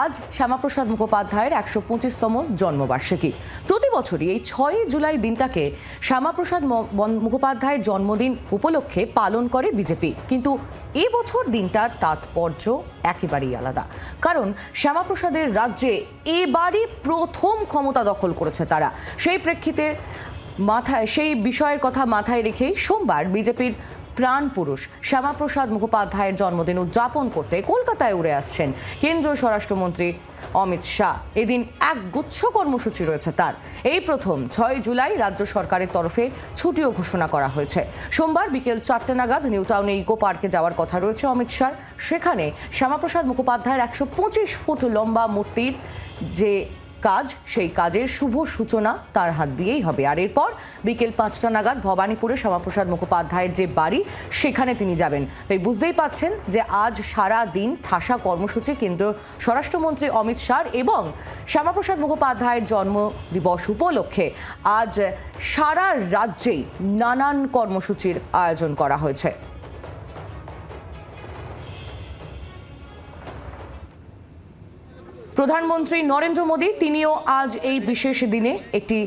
আজ শ্যামাপ্রসাদ মুখোপাধ্যায়ের ১২৫তম জন্মবার্ষিকী। প্রতি বছরই এই ৬ই জুলাই দিনটাকে শ্যামাপ্রসাদ মুখোপাধ্যায়ের জন্মদিন উপলক্ষে পালন করে বিজেপি। কিন্তু এবছর দিনটার তাৎপর্য একেবারেই আলাদা, কারণ শ্যামাপ্রসাদের রাজ্যে এবারই প্রথম ক্ষমতা দখল করেছে তারা। সেই প্রেক্ষিতে সেই বিষয়ের কথা মাথায় রেখেই সোমবার বিজেপির প্রাণ পুরুষ শ্যামাপ্রসাদ মুখোপাধ্যায়ের জন্মদিন উদযাপন করতে কলকাতায় উড়ে আসছেন কেন্দ্রীয় স্বরাষ্ট্রমন্ত্রী অমিত শাহ। এদিন এক গুচ্ছ কর্মসূচি রয়েছে তার। এই প্রথম ৬ জুলাই রাজ্য সরকারের তরফে ছুটিও ঘোষণা করা হয়েছে। সোমবার বিকেল ৪টে নাগাদ নিউ টাউনে ইকো পার্কে যাওয়ার কথা রয়েছে অমিত শাহ। সেখানে শ্যামাপ্রসাদ মুখোপাধ্যায়ের ১২৫ ফুট লম্বা মূর্তির যে কাজ, সেই কাজের শুভ সূচনা তার হাত দিয়েই হবে। আর এরপর বিকেল ৫টা নাগাদ ভবানীপুরে শ্যামাপ্রসাদ মুখোপাধ্যায়ের যে বাড়ি, সেখানে তিনি যাবেন। তাই বুঝতেই পাচ্ছেন যে আজ সারা দিন ঠাসা কর্মসূচি কেন্দ্রীয় স্বরাষ্ট্রমন্ত্রী অমিত শাহ এবং শ্যামাপ্রসাদ মুখোপাধ্যায়ের জন্মদিবস উপলক্ষে আজ সারা রাজ্যেই নানান কর্মসূচির আয়োজন করা হয়েছে। প্রধানমন্ত্রী নরেন্দ্র মোদী তিনিও আজ এই বিশেষ দিনে একটি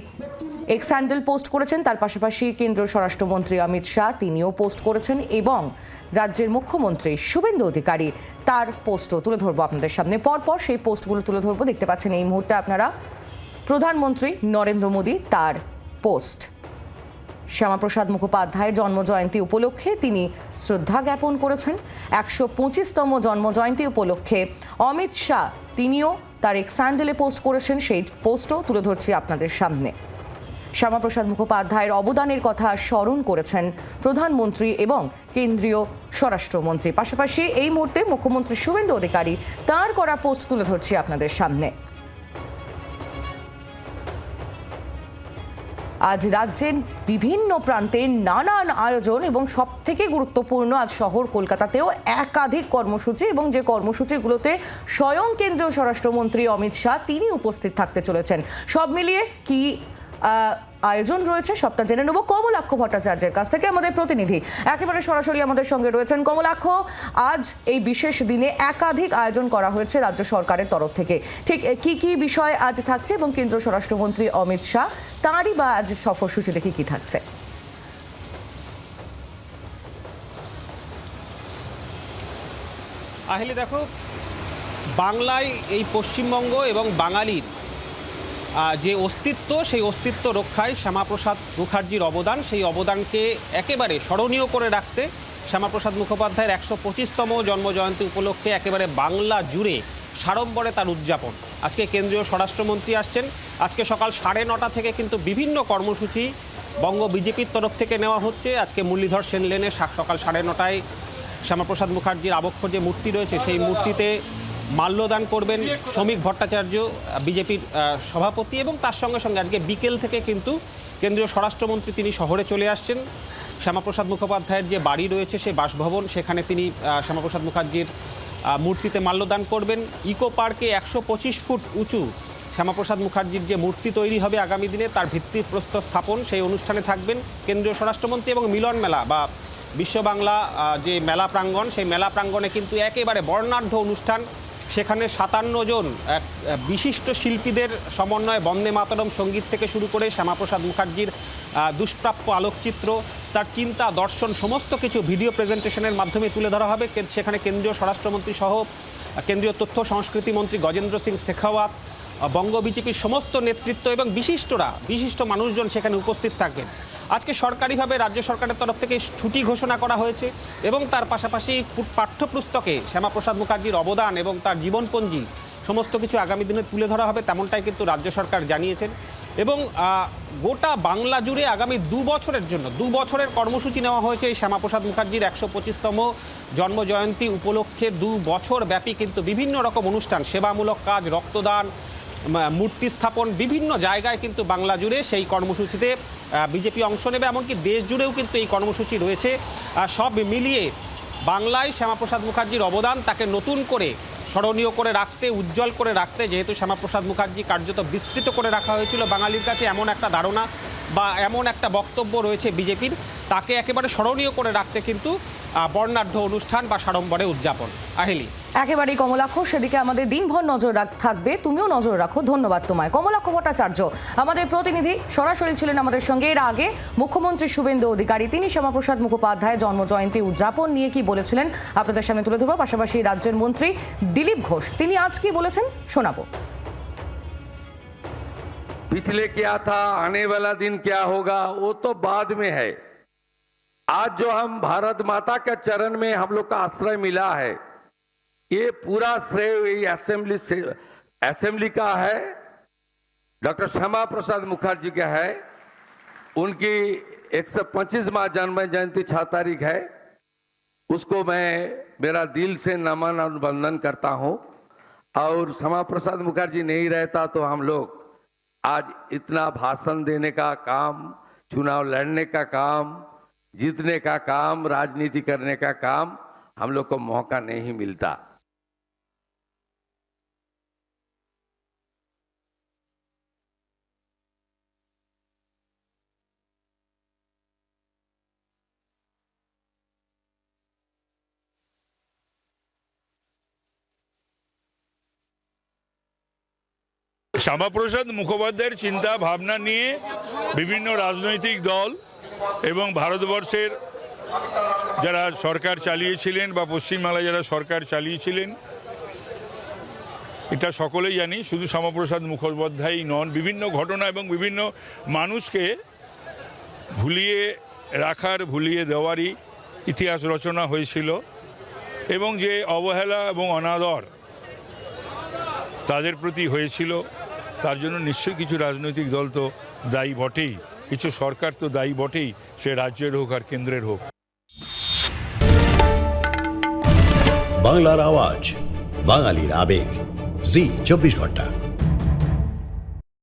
এক্স হ্যান্ডেল পোস্ট করেছেন। তার পাশাপাশি কেন্দ্রীয় স্বরাষ্ট্রমন্ত্রী অমিত শাহ তিনিও পোস্ট করেছেন এবং রাজ্যের মুখ্যমন্ত্রী শুভেন্দু অধিকারী তার পোস্টও তুলে ধরবো আপনাদের সামনে। পরপর সেই পোস্টগুলো তুলে ধরবো। দেখতে পাচ্ছেন এই মুহূর্তে আপনারা প্রধানমন্ত্রী নরেন্দ্র মোদী তার পোস্ট। শ্যামাপ্রসাদ মুখোপাধ্যায়ের জন্মজয়ন্তী উপলক্ষে তিনি শ্রদ্ধা জ্ঞাপন করেছেন। ১২৫তম জন্মজয়ন্তী উপলক্ষে অমিত শাহ তিনিও তার এক্স হ্যান্ডেলে পোস্ট করেছেন। সেই পোস্টও তুলে ধরছি আপনাদের সামনে। শ্যামাপ্রসাদ মুখোপাধ্যায়ের অবদানের কথা স্মরণ করেছেন প্রধানমন্ত্রী এবং কেন্দ্রীয় স্বরাষ্ট্রমন্ত্রী। পাশাপাশি এই মুহূর্তে মুখ্যমন্ত্রী শুভেন্দু অধিকারী তার করা পোস্ট তুলে ধরছি আপনাদের সামনে। আজ রাজ্যের বিভিন্ন প্রান্তে নানান আয়োজন এবং সব থেকে গুরুত্বপূর্ণ আজ শহর কলকাতাতেও একাধিক কর্মসূচি, এবং যে কর্মসূচিগুলোতে স্বয়ং কেন্দ্রীয় স্বরাষ্ট্রমন্ত্রী অমিত শাহ তিনি উপস্থিত থাকতে চলেছেন। সব মিলিয়ে কি আয়োজন রয়েছে সবটা জেনে নেব কমলাক্ষ ভট্টাচার্যের কাছ থেকে, আমাদের প্রতিনিধি একেবারে সরাসরি আমাদের সঙ্গে রয়েছেন। কমলাক্ষ, আজ এই বিশেষ দিনে একাধিক আয়োজন করা হয়েছে রাজ্য সরকারের তরফ থেকে, ঠিক কি কি বিষয় আজ থাকছে এবং কেন্দ্রীয় স্বরাষ্ট্রমন্ত্রী অমিত শাহ তাঁরই বা আজ সফরসূচিতে কি কি থাকছে? আহিলি, দেখো, বাংলায় এই পশ্চিমবঙ্গ এবং বাঙালির যে অস্তিত্ব, সেই অস্তিত্ব রক্ষায় শ্যামাপ্রসাদ মুখার্জির অবদান, সেই অবদানকে একেবারে স্মরণীয় করে রাখতে শ্যামাপ্রসাদ মুখোপাধ্যায়ের ১২৫তম জন্মজয়ন্তী উপলক্ষে একেবারে বাংলা জুড়ে সাড়ম্বরে তার উদযাপন। আজকে কেন্দ্রীয় স্বরাষ্ট্রমন্ত্রী আসছেন। আজকে সকাল ৯:৩০ থেকে কিন্তু বিভিন্ন কর্মসূচি বঙ্গ বিজেপির তরফ থেকে নেওয়া হচ্ছে। আজকে মুরলীধর সেন লেনে সকাল ৯:৩০টায় শ্যামাপ্রসাদ মুখার্জির আবক্ষ যে মূর্তি রয়েছে, সেই মূর্তিতে মাল্যদান করবেন শ্রমিক ভট্টাচার্য, বিজেপির সভাপতি, এবং তার সঙ্গে সঙ্গে আজকে বিকেল থেকে কিন্তু কেন্দ্রীয় স্বরাষ্ট্রমন্ত্রী তিনি শহরে চলে আসছেন। শ্যামাপ্রসাদ মুখোপাধ্যায়ের যে বাড়ি রয়েছে, সেই বাসভবন, সেখানে তিনি শ্যামাপ্রসাদ মুখার্জির মূর্তিতে মাল্যদান করবেন। ইকো পার্কে ১২৫ ফুট উঁচু শ্যামাপ্রসাদ মুখার্জির যে মূর্তি তৈরি হবে আগামী দিনে, তার ভিত্তিপ্রস্তর স্থাপন, সেই অনুষ্ঠানে থাকবেন কেন্দ্রীয় স্বরাষ্ট্রমন্ত্রী। এবং মিলন মেলা বা বিশ্ব বাংলা যে মেলা প্রাঙ্গণ, সেই মেলা প্রাঙ্গণে কিন্তু একেবারে বর্ণাঢ্য অনুষ্ঠান। সেখানে ৫৭ জন বিশিষ্ট শিল্পীদের সমন্বয়ে বন্দে মাতরম সঙ্গীত থেকে শুরু করে শ্যামাপ্রসাদ মুখার্জির দুষ্প্রাপ্য আলোকচিত্র, তার চিন্তা দর্শন, সমস্ত কিছু ভিডিও প্রেজেন্টেশনের মাধ্যমে তুলে ধরা হবে। সেখানে কেন্দ্রীয় স্বরাষ্ট্রমন্ত্রী সহ কেন্দ্রীয় তথ্য সংস্কৃতি মন্ত্রী গজেন্দ্র সিং শেখাওয়াত, বঙ্গ বিজেপির সমস্ত নেতৃত্ব এবং বিশিষ্ট মানুষজন সেখানে উপস্থিত থাকবেন। আজকে সরকারিভাবে রাজ্য সরকারের তরফ থেকে ছুটি ঘোষণা করা হয়েছে এবং তার পাশাপাশি পাঠ্যপুস্তকে শ্যামাপ্রসাদ মুখার্জির অবদান এবং তার জীবনপঞ্জি সমস্ত কিছু আগামী দিনে তুলে ধরা হবে, তেমনটাই কিন্তু রাজ্য সরকার জানিয়েছেন। এবং গোটা বাংলা জুড়ে আগামী ২ বছরের জন্য ২ বছরের কর্মসূচি নেওয়া হয়েছে এই শ্যামাপ্রসাদ মুখার্জির ১২৫তম জন্মজয়ন্তী উপলক্ষে। ২ বছর ব্যাপী কিন্তু বিভিন্ন রকম অনুষ্ঠান, সেবামূলক কাজ, রক্তদান, মূর্তি স্থাপন, বিভিন্ন জায়গায় কিন্তু বাংলা জুড়ে সেই কর্মসূচিতে বিজেপি অংশ নেবে। এমনকি দেশ জুড়েও কিন্তু এই কর্মসূচি রয়েছে। সব মিলিয়ে বাংলায় শ্যামাপ্রসাদ মুখার্জির অবদান, তাকে নতুন করে স্মরণীয় করে রাখতে, উজ্জ্বল করে রাখতে, যেহেতু শ্যামাপ্রসাদ মুখার্জি কার্যত বিস্তৃত করে রাখা হয়েছিল বাঙালির কাছে, এমন একটা ধারণা বা এমন একটা বক্তব্য রয়েছে বিজেপির, তাকে একেবারে স্মরণীয় করে রাখতে কিন্তু বর্ণাঢ্য অনুষ্ঠান বা সাড়ম্বরে উদযাপন। আহেলি, একেবারেই কমলাক্ষ, সেদিকে আমাদের দিনভর নজর থাকবে, তুমিও নজর রাখো। ধন্যবাদ তোমায় কমলাক্ষ ভট্টাচার্য, আমাদের প্রতিনিধি সরাসরি ছিলেন আমাদের সঙ্গে। এর আগে মুখ্যমন্ত্রী শুভেন্দু অধিকারী তিনি শ্যামাপ্রসাদ মুখোপাধ্যায়ের জন্মজয়ন্তী উদযাপন নিয়ে কি বলেছিলেন আপনাদের সামনে তুলে ধরবো। পাশাপাশি রাজ্যের মন্ত্রী দিলীপ ঘোষ তিনি আজ কি বলেছেন শোনাবো। पिछले क्या था, आने वाला दिन क्या होगा, वो तो बाद में है। आज जो हम भारत माता के चरण में हम लोग का आश्रय मिला है, ये पूरा श्रेय असेंबली का है, डॉक्टर श्यामा प्रसाद मुखर्जी का है। उनकी 125वां जन्म जयंती 6 तारीख है। उसको मैं मेरा दिल से नमन और वंदन करता हूं। और श्यामा प्रसाद मुखर्जी नहीं रहता तो हम लोग आज इतना भाषण देने का काम, चुनाव लड़ने का काम, जीतने का काम, राजनीति करने का काम हम लोग को मौका नहीं मिलता। শ্যামাপ্রসাদ মুখোপাধ্যায়ের চিন্তা ভাবনা নিয়ে বিভিন্ন রাজনৈতিক দল এবং ভারতবর্ষের যারা সরকার চালিয়েছিলেন বা পশ্চিমবাংলায় যারা সরকার চালিয়েছিলেন, এটা সকলেই জানি। শুধু শ্যামাপ্রসাদ মুখোপাধ্যায়ই নন, বিভিন্ন ঘটনা এবং বিভিন্ন মানুষকে ভুলিয়ে রাখার, ভুলিয়ে দেওয়ারই ইতিহাস রচনা হয়েছিল। এবং যে অবহেলা এবং অনাদর তাদের প্রতি হয়েছিল, তার জন্য নিশ্চয়ই কিছু রাজনৈতিক দল তো দায়ী বটেই, কিছু সরকার তো দায়ী বটেই, সে রাজ্যের হোক আর কেন্দ্রের হোক। বাংলার আওয়াজ, বাঙালির আবেগ, জি 24 ঘন্টা।